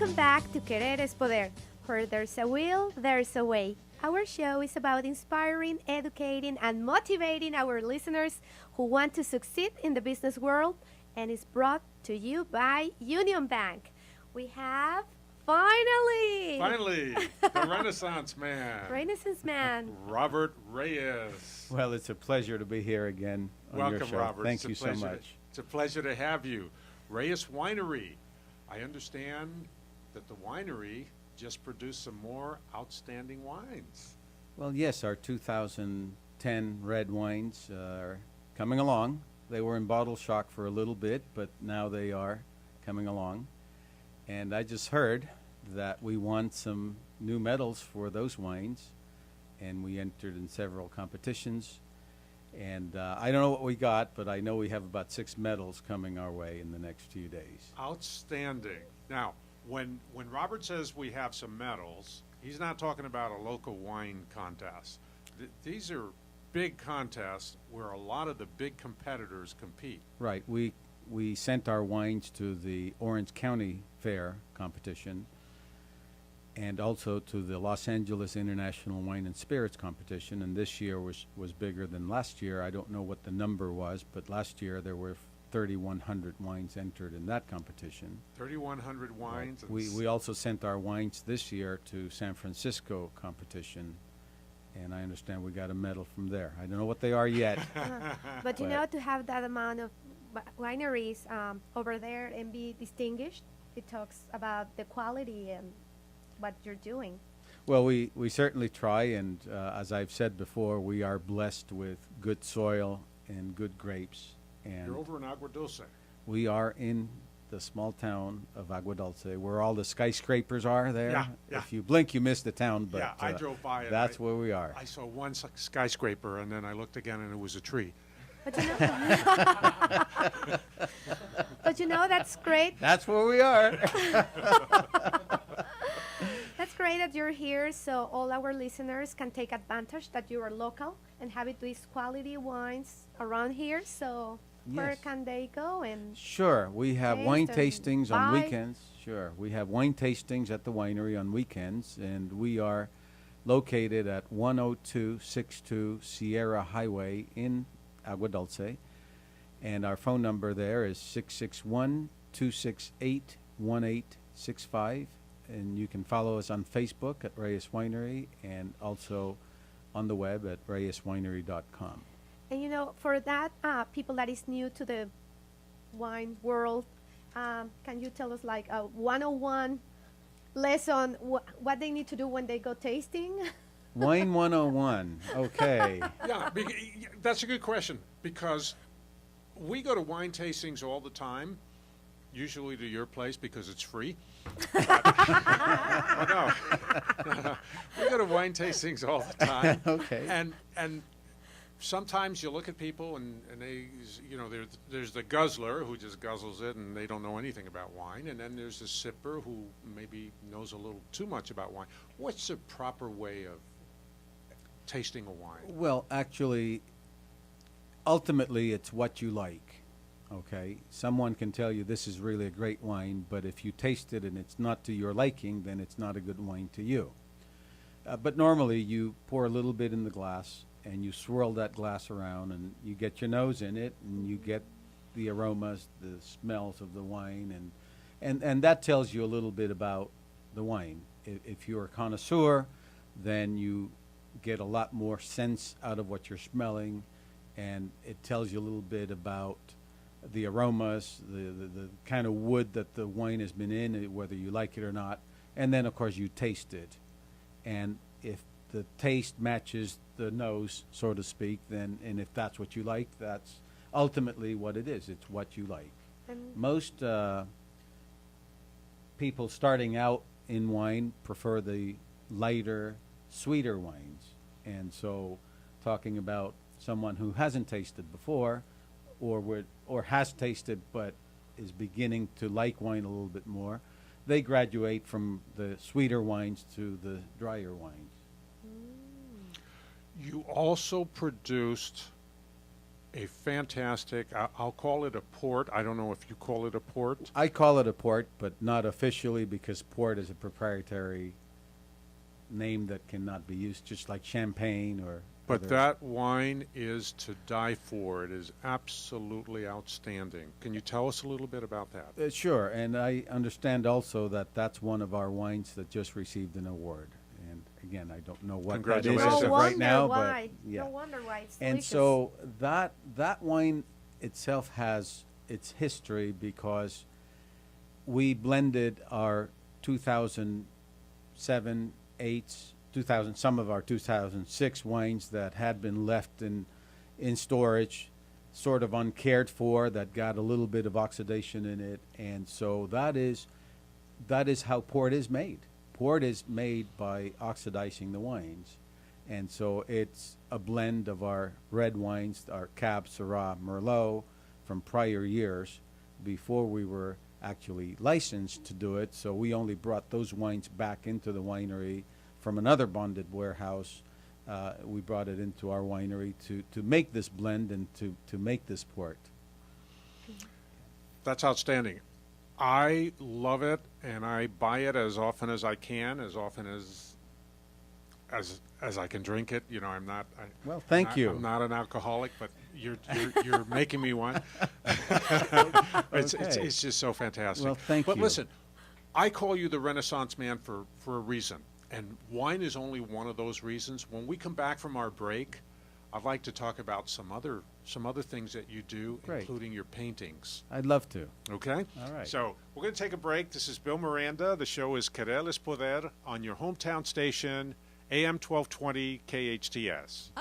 Welcome back to Querer es Poder. Where there's a will, there's a way. Our show is about inspiring, educating, and motivating our listeners who want to succeed in the business world, and is brought to you by Union Bank. We have Finally, the Renaissance man. Renaissance man. Robert Reyes. Well, it's a pleasure to be here again on your Welcome, show. Robert. Thank you so much. It's a pleasure to have you. Reyes Winery. I understand that the winery just produced some more outstanding wines. Well, yes, our 2010 red wines are coming along. They were in bottle shock for a little bit, but now they are coming along. And I just heard that we won some new medals for those wines, and we entered in several competitions. And I don't know what we got, but I know we have about 6 medals coming our way in the next few days. Outstanding. Now, when Robert says we have some medals, he's not talking about a local wine contest. These are big contests where a lot of the big competitors compete. Right. We sent our wines to the Orange County Fair competition and also to the Los Angeles International Wine and Spirits competition, and this year was bigger than last year. I don't know what the number was, but last year there were 3,100 wines entered in that competition. 3,100 wines. Right. We also sent our wines this year to San Francisco competition, and I understand we got a medal from there. I don't know what they are yet. But you know, to have that amount of wineries over there and be distinguished, it talks about the quality and what you're doing. Well, we certainly try, and as I've said before, we are blessed with good soil and good grapes. And you're over in Agua Dulce. We are in the small town of Agua Dulce, where all the skyscrapers are there. Yeah. If you blink, you miss the town, but yeah, I drove by it. That's where we are. I saw one skyscraper, and then I looked again, and it was a tree. But you know, but you know, that's great. That's where we are. That's great that you're here, so all our listeners can take advantage that you are local and have these quality wines around here. So where Yes. can they go? And Sure, we have taste wine and tastings on buy? weekends. Sure, we have wine tastings at the winery on weekends, and we are located at 10262 Sierra Highway in Agua Dulce, and our phone number there is 661-268-1865, and you can follow us on Facebook at Reyes Winery and also on the web at reyeswinery.com. And you know, for that people that is new to the wine world, can you tell us like a 101 lesson what they need to do when they go tasting? Wine 101, okay. Yeah, that's a good question, because we go to wine tastings all the time, usually to your place because it's free. Oh, no. We go to wine tastings all the time. Okay. And sometimes you look at people and they, you know, there's the guzzler who just guzzles it and they don't know anything about wine, and then there's the sipper who maybe knows a little too much about wine. What's the proper way of tasting a wine? Well, actually, ultimately, it's what you like, okay? Someone can tell you this is really a great wine, but if you taste it and it's not to your liking, then it's not a good wine to you. But normally, you pour a little bit in the glass, and you swirl that glass around, and you get your nose in it, and you get the aromas, the smells of the wine, and that tells you a little bit about the wine. If you're a connoisseur, then you get a lot more sense out of what you're smelling, and it tells you a little bit about the aromas, the kind of wood that the wine has been in, whether you like it or not. And then, of course, you taste it. And if the taste matches the nose, so to speak, then, and if that's what you like, that's ultimately what it is. It's what you like. Most people starting out in wine prefer the lighter, sweeter wines. And so talking about someone who hasn't tasted before or has tasted but is beginning to like wine a little bit more, they graduate from the sweeter wines to the drier wines. 嗯 Mm. You also produced, a fantastic, I'll call it a port. I don't know if you call it a port. I call it a port, but not officially because port is a proprietary name that cannot be used, just like champagne or. But other- that wine is to die for. It is absolutely outstanding. Can you tell us a little bit about that? Sure, and I understand also that that's one of our wines that just received an award. And again, I don't know what that is Congratulations. as No of wonder right now, why. but yeah. No wonder why it's And delicious. so that wine itself has its history because we blended our 2007, 8, 2000, some of our 2006 wines that had been left in storage, sort of uncared for, that got a little bit of oxidation in it, and so that is how port is made. Port is made by oxidizing the wines. And so it's a blend of our red wines, our Cab, Syrah, Merlot from prior years before we were actually licensed to do it. So we only brought those wines back into the winery from another bonded warehouse. We brought it into our winery to make this blend and to make this port. That's outstanding. I love it, and I buy it as often as I can, as often as I can drink it. You know, I'm not. Well, thank you. I'm not an alcoholic, but you're making me one. It's just so fantastic. Well, thank But you. listen, I call you the Renaissance man for a reason, and wine is only one of those reasons. When we come back from our break, I'd like to talk about some other things that you do, Great. including your paintings. I'd love to. Okay? All right. So we're going to take a break. This is Bill Miranda. The show is Querer es Poder on your hometown station, AM 1220 KHTS.